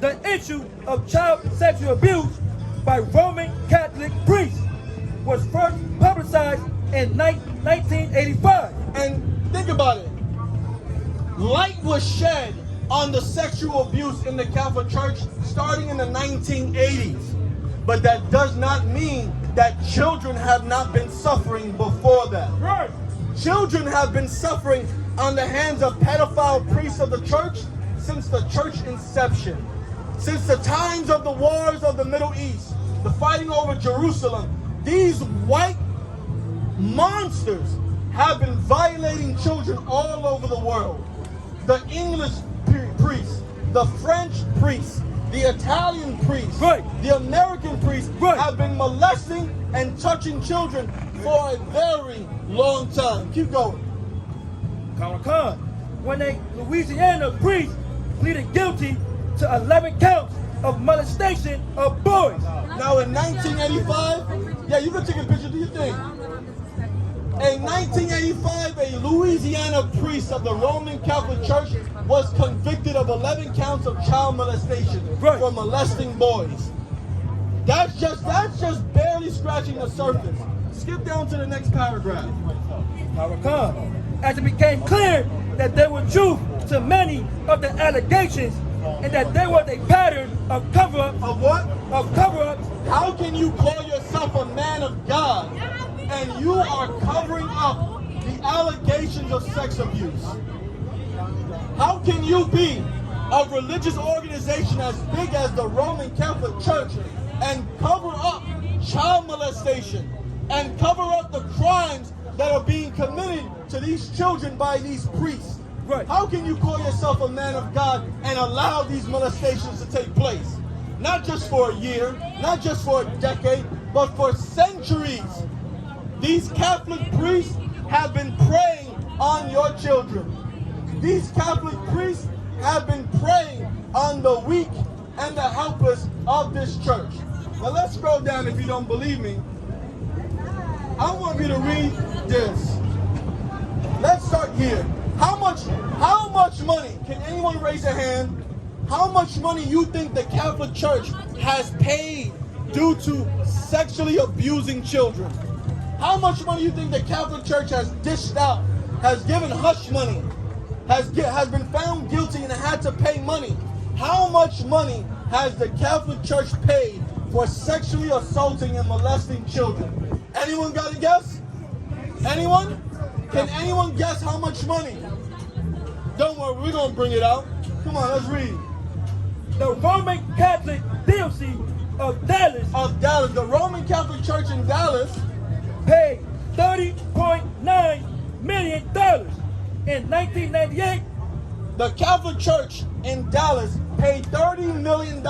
The issue of child sexual abuse by Roman Catholic priests was first publicized in 1985. And think about it. Light was shed on the sexual abuse in the Catholic Church starting in the 1980s. But that does not mean that children have not been suffering before that. Right. Children have been suffering on the hands of pedophile priests of the church since the church inception. Since the times of the wars of the Middle East, the fighting over Jerusalem, these white monsters have been violating children all over the world. The English priests, the French priests, the Italian priests, right, the American priests right, have been molesting and touching children for a very long time. Keep going. Khan, when a Louisiana priest pleaded guilty to 11 counts of molestation of boys. Now in 1985, yeah, you can take a picture, do your thing. In 1985, a Louisiana priest of the Roman Catholic Church was convicted of 11 counts of child molestation for molesting boys. That's just barely scratching the surface. Skip down to the next paragraph. As it became clear that there was truth to many of the allegations and that there was a pattern of cover-ups. Of what? Of cover-ups. How can you call yourself a man of God and you are covering up the allegations of sex abuse? How can you be a religious organization as big as the Roman Catholic Church and cover up child molestation and cover up the crimes that are being committed to these children by these priests? Right. How can you call yourself a man of God and allow these molestations to take place? Not just for a year, not just for a decade, but for centuries. These Catholic priests have been preying on your children. These Catholic priests have been preying on the weak and the helpless of this church. Now let's scroll down if you don't believe me. I want you to read this. Let's start here. How much money, can anyone raise a hand? How much money you think the Catholic Church has paid due to sexually abusing children? How much money you think the Catholic Church has dished out, has given hush money, has been found guilty and had to pay money? How much money has the Catholic Church paid for sexually assaulting and molesting children? Anyone got a guess? Anyone? Can anyone guess how much money? Don't worry, we're going to bring it out. Come on, let's read. The Roman Catholic Diocese of Dallas. The Roman Catholic Church in Dallas paid $30.9 million. In 1998, the Catholic Church in Dallas paid $30 million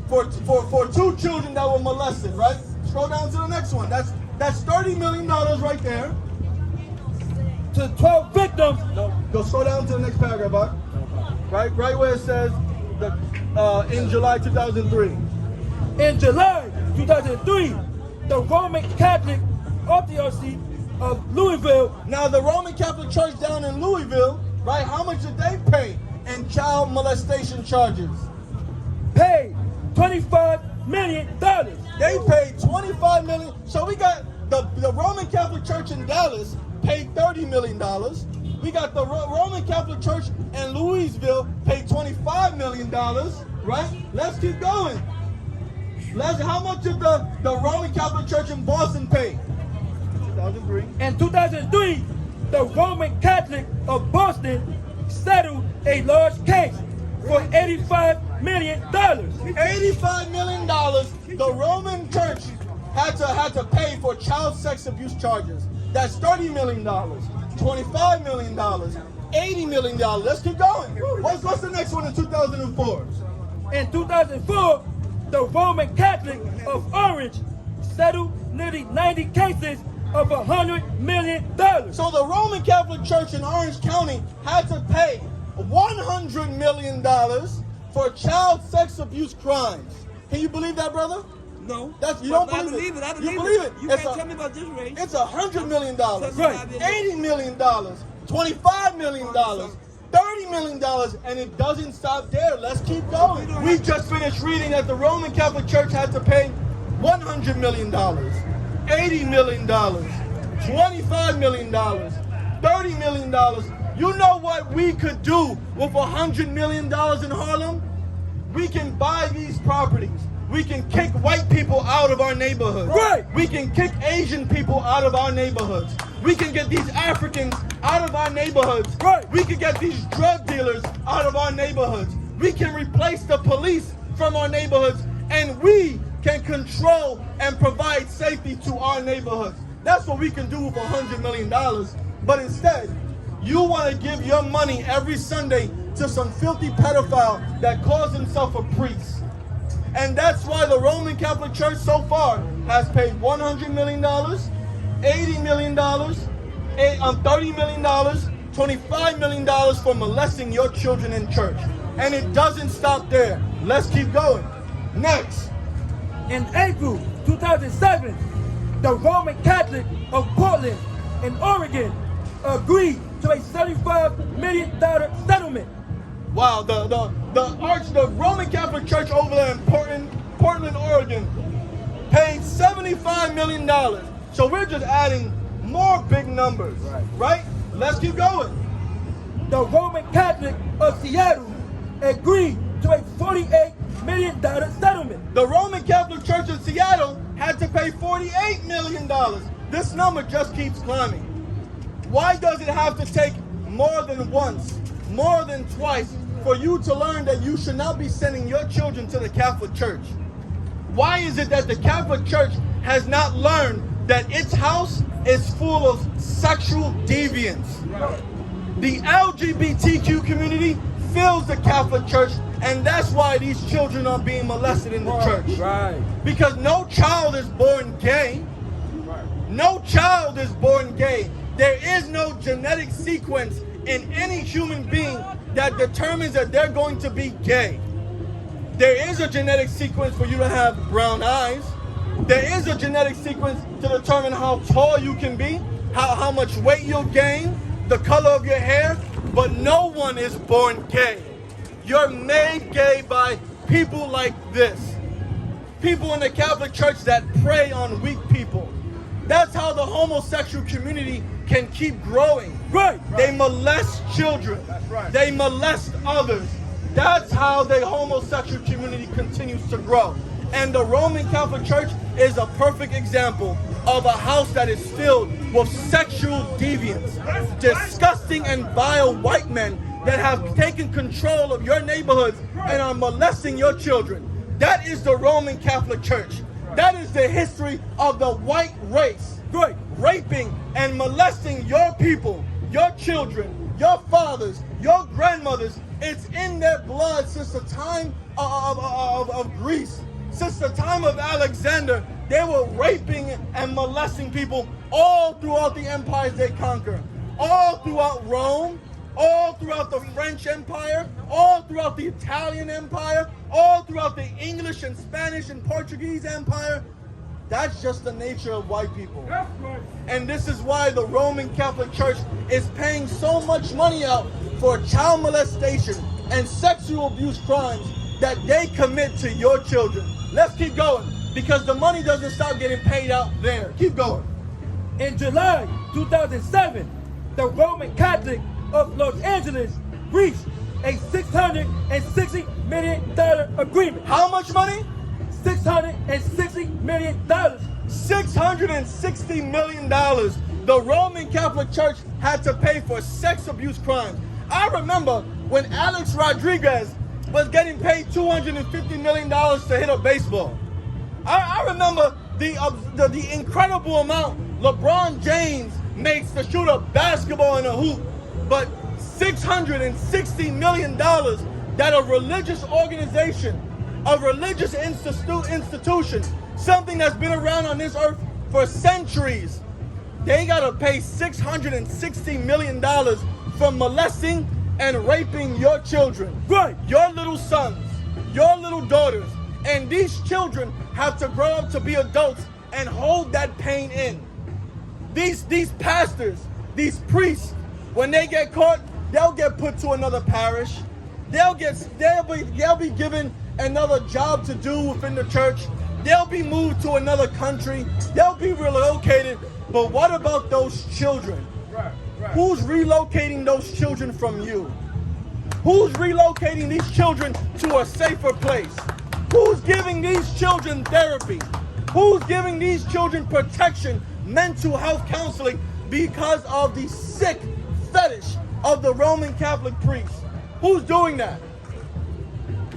for two children that were molested, right? Scroll down to the next one. That's $30 million right there. To 12 victims. No, go scroll down to the next paragraph, Buck. Right where it says in July 2003. In July 2003, the Roman Catholic Archdiocese of Louisville. Now the Roman Catholic Church down in Louisville, right? How much did they pay in child molestation charges? Paid $25 million. They paid $25 million. So we got the Roman Catholic Church in Dallas paid $30 million. We got the Roman Catholic Church in Louisville paid $25 million, right? Let's keep going. How much did the Roman Catholic Church in Boston pay? 2003. In 2003, the Roman Catholic of Boston settled a large case for $85 million. $85 million the Roman Church had to pay for child sex abuse charges. That's $30 million, $25 million, $80 million. Let's keep going. What's the next one in 2004? In 2004, the Roman Catholic of Orange settled nearly 90 cases of $100 million. So the Roman Catholic Church in Orange County had to pay $100 million for child sex abuse crimes. Can you believe that, brother? No. You don't believe it. You believe it. You can't tell me about this race. It's $100 million, right? $80 million, $25 million, $30 million, and it doesn't stop there. Let's keep going. We just finished reading that the Roman Catholic Church had to pay $100 million, $80 million, $25 million, $30 million. You know what we could do with $100 million in Harlem? We can buy these properties. We can kick white people out of our neighborhoods. Right. We can kick Asian people out of our neighborhoods. We can get these Africans out of our neighborhoods. Right. We can get these drug dealers out of our neighborhoods. We can replace the police from our neighborhoods, and we can control and provide safety to our neighborhoods. That's what we can do with $100 million. But instead, you want to give your money every Sunday to some filthy pedophile that calls himself a priest. And that's why the Roman Catholic Church so far has paid $100 million, $80 million, $30 million, $25 million for molesting your children in church. And it doesn't stop there. Let's keep going. Next. In April 2007, the Roman Catholic of Portland in Oregon agreed to a $75 million settlement. Wow, the Roman Catholic Church over there in Portland, Oregon, paid $75 million. So we're just adding more big numbers, right? Let's keep going. The Roman Catholic of Seattle agreed to a $48 million settlement. The Roman Catholic Church in Seattle had to pay $48 million. This number just keeps climbing. Why does it have to take more than once, more than twice, for you to learn that you should not be sending your children to the Catholic Church? Why is it that the Catholic Church has not learned that its house is full of sexual deviance? The LGBTQ community fills the Catholic Church, and that's why these children are being molested in the church. Right. Because no child is born gay. No child is born gay. There is no genetic sequence in any human being that determines that they're going to be gay. There is a genetic sequence for you to have brown eyes. There is a genetic sequence to determine how tall you can be, how much weight you'll gain, the color of your hair, but no one is born gay. You're made gay by people like this. People in the Catholic Church that prey on weak people. That's how the homosexual community can keep growing. Right. They molest children. That's right. They molest others. That's how the homosexual community continues to grow. And the Roman Catholic Church is a perfect example of a house that is filled with sexual deviance. Disgusting and vile white men that have taken control of your neighborhoods and are molesting your children. That is the Roman Catholic Church. That is the history of the white race. Right. Raping and molesting your people, your children, your fathers, your grandmothers. It's in their blood since the time of Greece. Since the time of Alexander, they were raping and molesting people all throughout the empires they conquered. All throughout Rome, all throughout the French Empire, all throughout the Italian Empire, all throughout the English and Spanish and Portuguese Empire. That's just the nature of white people. That's right. And this is why the Roman Catholic Church is paying so much money out for child molestation and sexual abuse crimes that they commit to your children. Let's keep going, because the money doesn't stop getting paid out there. Keep going. In July 2007, the Roman Catholic of Los Angeles reached a $660 million agreement. How much money? $660 million. $660 million. The Roman Catholic Church had to pay for sex abuse crimes. I remember when Alex Rodriguez was getting paid $250 million to hit a baseball. I remember the incredible amount LeBron James makes to shoot a basketball in a hoop. But $660 million that a religious organization, a religious institution, something that's been around on this earth for centuries, they gotta pay $660 million for molesting and raping your children. Right. Your little sons, your little daughters. And these children have to grow up to be adults and hold that pain in. These pastors, these priests, when they get caught, they'll get put to another parish. They'll be given another job to do within the church. They'll be moved to another country. They'll be relocated. But what about those children? Who's relocating those children from you? Who's relocating these children to a safer place? Who's giving these children therapy? Who's giving these children protection, mental health counseling because of the sick fetish of the Roman Catholic priests? Who's doing that?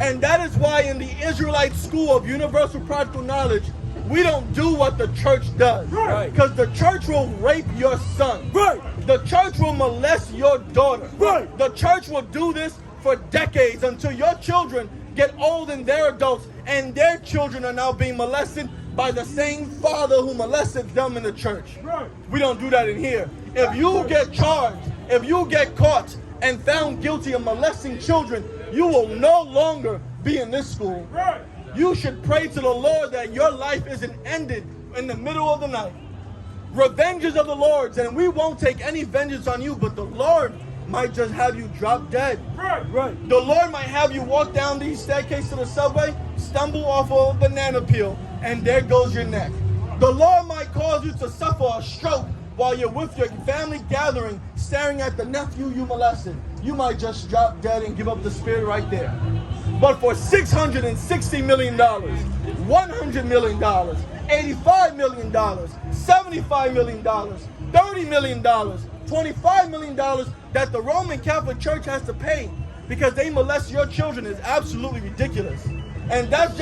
And that is why in the Israelite School of Universal Practical Knowledge, we don't do what the church does. Right. Because the church will rape your son. Right. The church will molest your daughter. Right. The church will do this for decades until your children get old and they're adults and their children are now being molested by the same father who molested them in the church. Right. We don't do that in here. If you get charged, if you get caught and found guilty of molesting children, you will no longer be in this school. Right. You should pray to the Lord that your life isn't ended in the middle of the night. Revenge is of the Lord's, and we won't take any vengeance on you, but the Lord might just have you drop dead. Right. Right. The Lord might have you walk down these staircase to the subway, stumble off of a banana peel, and there goes your neck. The Lord might cause you to suffer a stroke while you're with your family gathering, staring at the nephew you molested. You might just drop dead and give up the spirit right there. But for $660 million, $100 million, $85 million, $75 million, $30 million, $25 million that the Roman Catholic Church has to pay because they molest your children is absolutely ridiculous. And that's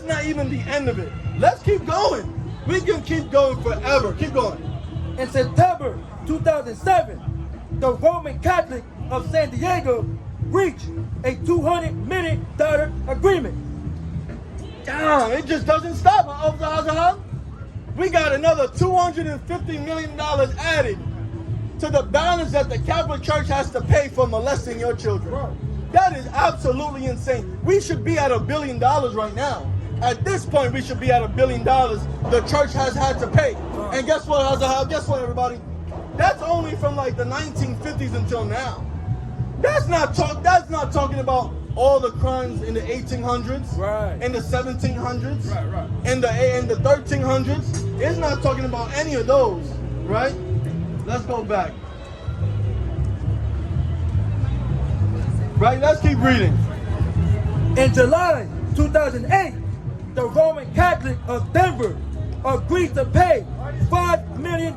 not even the end of it. Let's keep going. We can keep going forever. Keep going. In September 2007, the Roman Catholic of San Diego reached a $200 million agreement. Damn, it just doesn't stop, Officer Azahar. We got another $250 million added to the balance that the Catholic Church has to pay for molesting your children. Right. That is absolutely insane. We should be at $1 billion right now. At this point, we should be at $1 billion the church has had to pay. And guess what, Azahar? Guess what, everybody? That's only from like the 1950s until now. That's not talking about all the crimes in the 1800s, Right. in the 1700s, Right. in the 1300s. It's not talking about any of those, right? Let's go back. Right, let's keep reading. In July 2008, the Roman Catholic of Denver agreed to pay $5 million.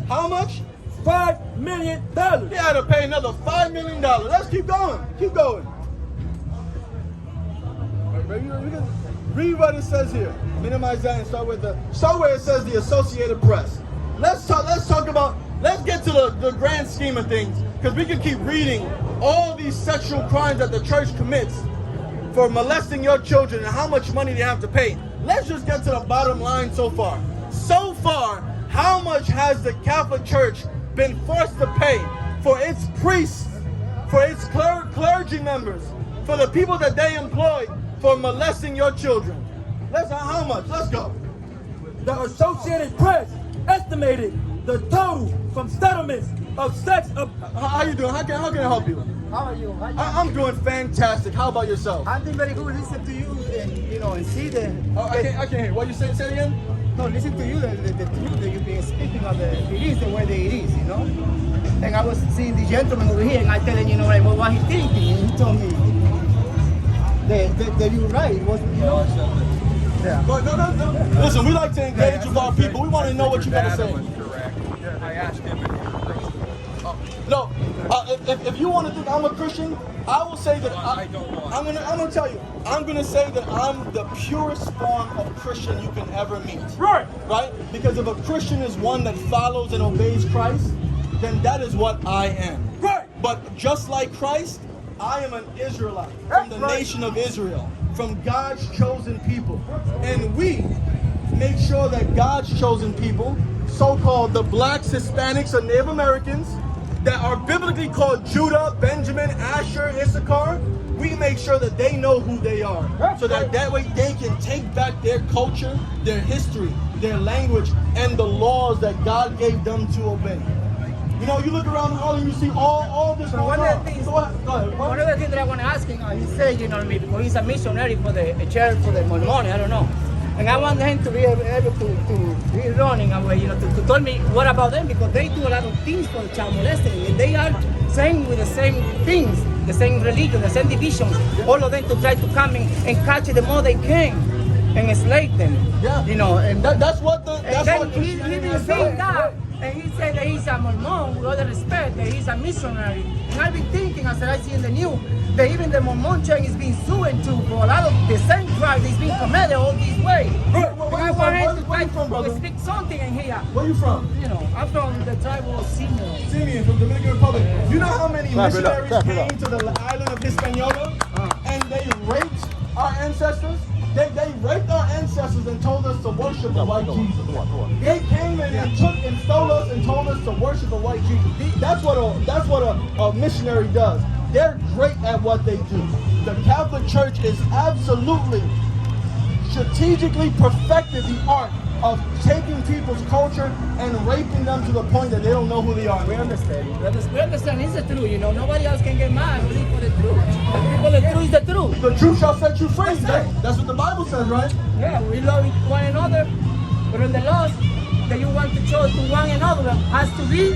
How much? $5 million. They had to pay another $5 million. Let's keep going. Keep going. Read what it says here. Minimize that and start where it says the Associated Press. Let's get to the grand scheme of things, because we can keep reading all these sexual crimes that the church commits for molesting your children and how much money they have to pay. Let's just get to the bottom line so far. So far, how much has the Catholic Church been forced to pay for its priests, for its clergy members, for the people that they employ for molesting your children? How much? Let's go. The Associated Press estimated the total from settlements of sex. How you doing? How can I help you? How are you? I'm doing fantastic. How about yourself? I'm doing very good. Listen to you and see the. I can't hear. What you say? Say it again. No, listen to you, the truth that you've been speaking of it is the way that it is, And I was seeing the gentleman over here, and I telling what he's thinking, and he told me that you were right. It wasn't, Yeah. But no. Listen, we like to engage with our people. We want to know what you're gonna say. I asked him if he was a Christian. No, if you want to think I'm a Christian, I will say that I don't know. I'm gonna tell you. I'm gonna say that I'm the purest form of Christian you can ever meet. Right. Right? Because if a Christian is one that follows and obeys Christ, then that is what I am. Right. But just like Christ, I am an Israelite from the nation of Israel, from God's chosen people. And we make sure that God's chosen people, so-called the blacks, Hispanics, or Native Americans, that are biblically called Judah, Benjamin, Asher, Issachar, we make sure that they know who they are. So that way they can take back their culture, their history, their language, and the laws that God gave them to obey. You know, you look around Harlem, you see all this So going one of on. the things, So what? Go ahead. one of the things that I want to ask him, he said, you know what I mean, because he's a missionary for the church, for the Mormon, I don't know. And I want him to be able to be running away, you know, to tell me what about them, because they do a lot of things for the child molesting, and they are saying with the same things, the same religion, the same division, all of them to try to come and catch them all they can and enslave them. Yeah. You know, and That's what the. and That's then what he Christianity been is saying doing. that, and he said that he's a Mormon, with all the respect, that he's a missionary. And I've been thinking, as I see in the news, that even the Mormon church is being sued too for a lot of the same crimes that's being committed all this way. Where And you I from? want him to Where try you from, brother? to speak something in here. Where you from? You know, I'm from the tribe of Simeon. Simeon from Dominican Republic. You know how many Clap it up, missionaries clap it came up. to the island of Hispaniola and they raped our ancestors? They raped our ancestors and told us to worship a white Jesus. They came in and took and stole us and told us to worship a white Jesus. That's what a missionary does. They're great at what they do. The Catholic Church is absolutely strategically perfected the art of taking people's culture and raping them to the point that they don't know who they are. We understand. We understand it's the truth, you know. Nobody else can get mad only for the truth. Because the truth is the truth. The truth shall set you free. That's right. That's what the Bible says, right? Yeah, we love one another, but in the laws that you want to show to one another has to be,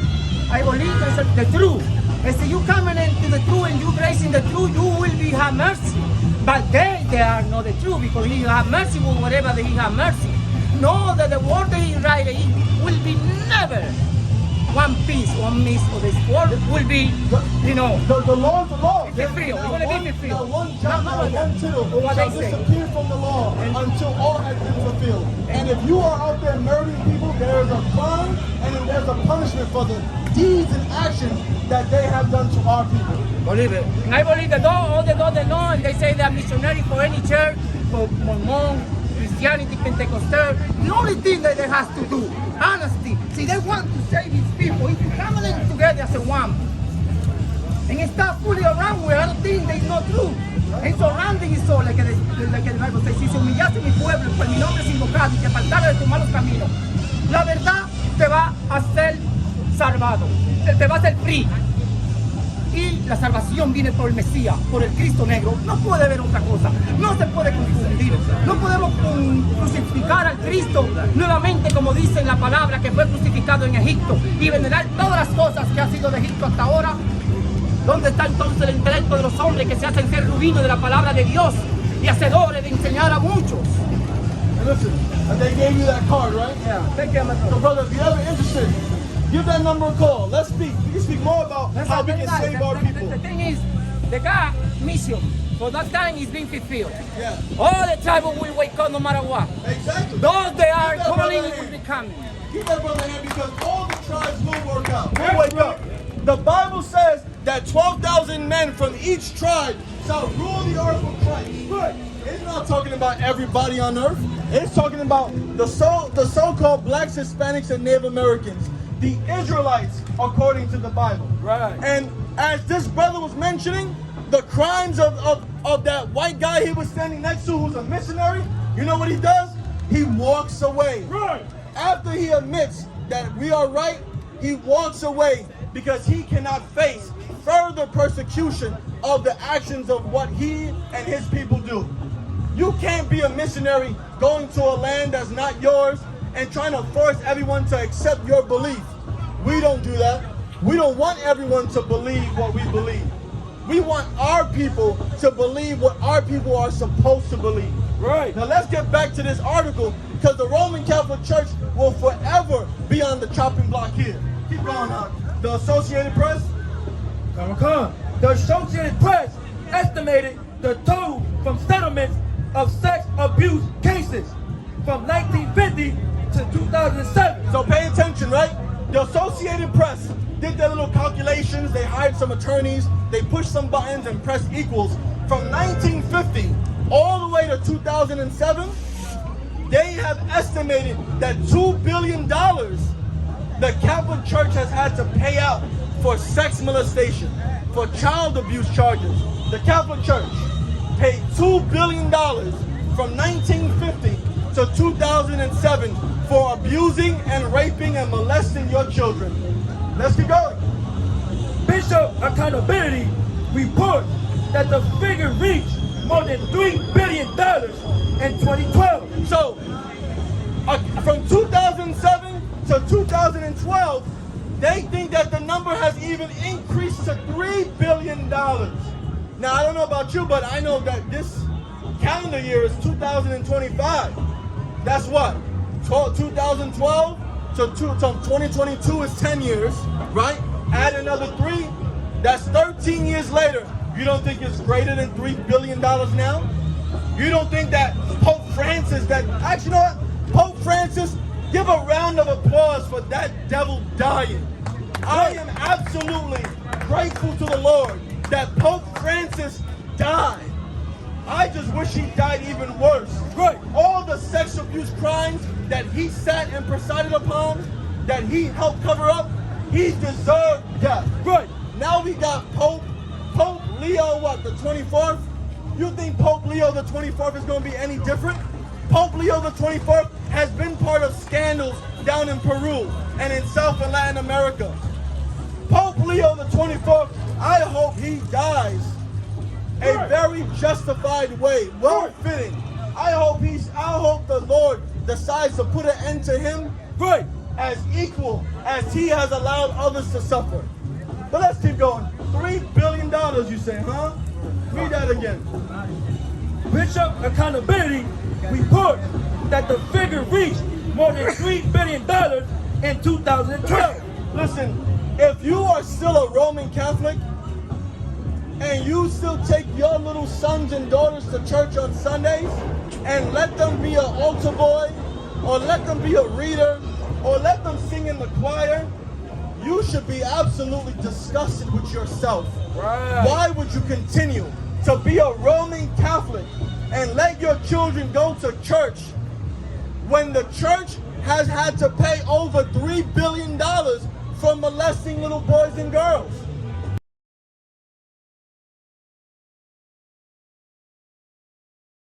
I believe, that's the truth. And so you coming into the truth and you embracing the truth, you will be have mercy. But they are not the truth, because he have mercy with whatever that he have mercy. Know that the word that he write, he will be never one piece, one miss of this word will be, you know. The law is the law. Be free. We're gonna be free. Not one jot, No, not one tittle what shall they say. disappear from the law until all has been fulfilled. And if you are out there murdering people, there is a crime and then there's a punishment for the deeds and actions that they have done to our people. Believe it. And I believe that all the God they know, and they say they are missionary for any church, for Mormon, Christianity, Pentecostal. The only thing that they have to do, honesty. See, they want to save these people. If you come in together as a one, and start fully around with other things that is not true. And surrounding is all, like the Bible says, si se humillase mi pueblo, pues mi nombre es invocado y te apartara de tus malos caminos, la verdad te va a ser salvado, te va a ser free. Y la salvación viene por el Mesías, por el Cristo negro. No puede haber otra cosa. No se puede confundir. No podemos crucificar al Cristo nuevamente, como dice en la palabra, que fue crucificado en Egipto, y venerar todas las cosas que ha sido de Egipto hasta ahora. ¿Dónde está entonces el intelecto de los hombres que se hacen ser rubinos de la palabra de Dios y hacedores de enseñar a muchos? And listen, and they gave you that card, right? Yeah, thank you, my So brother, if you're ever interested, give that number a call. Let's speak. We can speak more about That's how a we very can nice. save our people. The thing is, the God mission for that time is being fulfilled. Yeah, All the tribal will wake up no matter what. exactly. Those they are Keep that calling brother will hand. be coming. Keep that brother hand, because all the tribes will work out. We'll wake up. The Bible says that 12,000 men from each tribe shall rule the earth with Christ. Good. It's not talking about everybody on earth. It's talking about the so-called blacks, Hispanics, and Native Americans, the Israelites, according to the Bible. Right. And as this brother was mentioning, the crimes of that white guy he was standing next to, who's a missionary, you know what he does? He walks away. Right. After he admits that we are right, he walks away because he cannot face further persecution of the actions of what he and his people do. You can't be a missionary going to a land that's not yours and trying to force everyone to accept your belief. We don't do that. We don't want everyone to believe what we believe. We want our people to believe what our people are supposed to believe. Right. Now let's get back to this article, because the Roman Catholic Church will forever be on the chopping block here. Keep going on. The Associated Press. Come. The Associated Press estimated the total from settlements of sex abuse cases from 1950 to 2007. So pay attention, right? The Associated Press did their little calculations. They hired some attorneys. They pushed some buttons and pressed equals. From 1950 all the way to 2007, they have estimated that $2 billion the Catholic Church has had to pay out for sex molestation, for child abuse charges. The Catholic Church paid $2 billion from 1950 to 2007 for abusing and raping and molesting your children. Let's keep going. Bishop Accountability reports that the figure reached more than $3 billion in 2012. So, from 2007 to 2012, they think that the number has even increased to $3 billion. Now, I don't know about you, but I know that this calendar year is 2025. That's what? 2012 to 2022 is 10 years, right? Add another 3, that's 13 years later. You don't think it's greater than $3 billion now? You don't think that Pope Francis, actually, you know what? Pope Francis, give a round of applause for that devil dying. I am absolutely grateful to the Lord that Pope Francis died. I just wish he died even worse. Right. All the sex abuse crimes that he sat and presided upon, that he helped cover up, he deserved death. Right. Now we got Pope Leo, the 24th? You think Pope Leo the 24th is going to be any different? Pope Leo the 24th has been part of scandals down in Peru and in South and Latin America. Pope Leo the 24th, I hope he dies a very justified way, well fitting. I hope the Lord decides to put an end to him Right. as equal as he has allowed others to suffer. But let's keep going. $3 billion, you say, huh? Read that again. Bishop Accountability reports that the figure reached more than $3 billion in 2012. Listen, if you are still a Roman Catholic and you still take your little sons and daughters to church on Sundays and let them be an altar boy or let them be a reader or let them sing in the choir, you should be absolutely disgusted with yourself. Right. Why would you continue to be a Roman Catholic and let your children go to church when the church has had to pay over $3 billion for molesting little boys and girls?